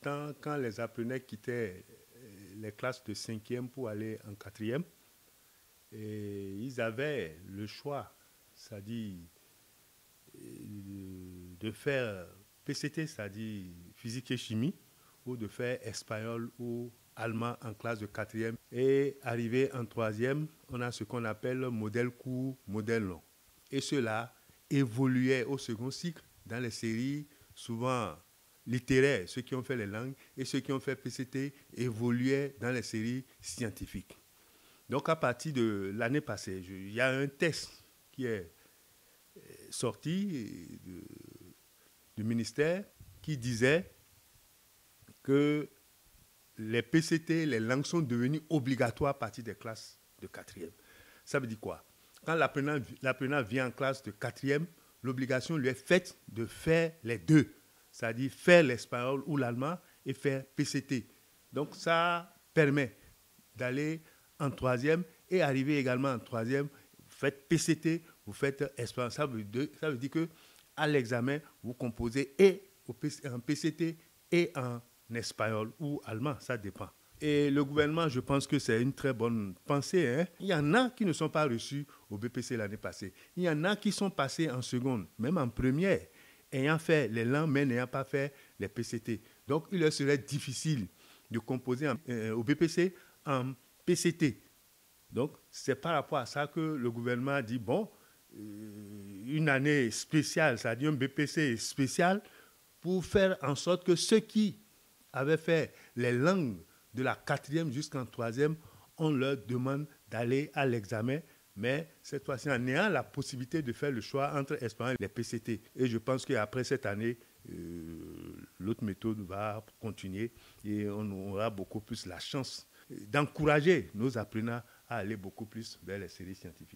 quand les apprenants quittaient les classes de 5e pour aller en 4e, ils avaient le choix, c'est-à-dire de faire PCT, c'est-à-dire physique et chimie, ou de faire espagnol ou allemand en classe de 4e. Et arrivé en 3e, on a ce qu'on appelle modèle court, modèle long. Et cela évoluait au second cycle dans les séries souvent littéraires, ceux qui ont fait les langues, et ceux qui ont fait PCT évoluaient dans les séries scientifiques. Donc à partir de l'année passée, il y a un test qui est sorti du ministère qui disait que les PCT, les langues sont devenues obligatoires à partir des classes de 4e. Ça veut dire quoi? Quand l'apprenant vient en classe de 4e, l'obligation lui est faite de faire les deux, c'est-à-dire faire l'espagnol ou l'allemand et faire PCT. Donc ça permet d'aller en 3e et arriver également en 3e, vous faites PCT, vous faites espagnol. Ça veut dire qu'à l'examen, vous composez et en PCT et en espagnol ou allemand, ça dépend. Et le gouvernement, je pense que c'est une très bonne pensée. Hein? Il y en a qui ne sont pas reçus au BPC l'année passée. Il y en a qui sont passés en seconde, même en première, ayant fait les langues, mais n'ayant pas fait les PCT. Donc, il leur serait difficile de composer au BPC en PCT. Donc, c'est par rapport à ça que le gouvernement a dit, bon, une année spéciale, c'est-à-dire un BPC spécial, pour faire en sorte que ceux qui avaient fait les langues de la 4e jusqu'en 3e, on leur demande d'aller à l'examen, mais cette fois-ci en ayant la possibilité de faire le choix entre espagnol et les PCT. Et je pense qu'après cette année, l'autre méthode va continuer et on aura beaucoup plus la chance d'encourager nos apprenants à aller beaucoup plus vers les séries scientifiques.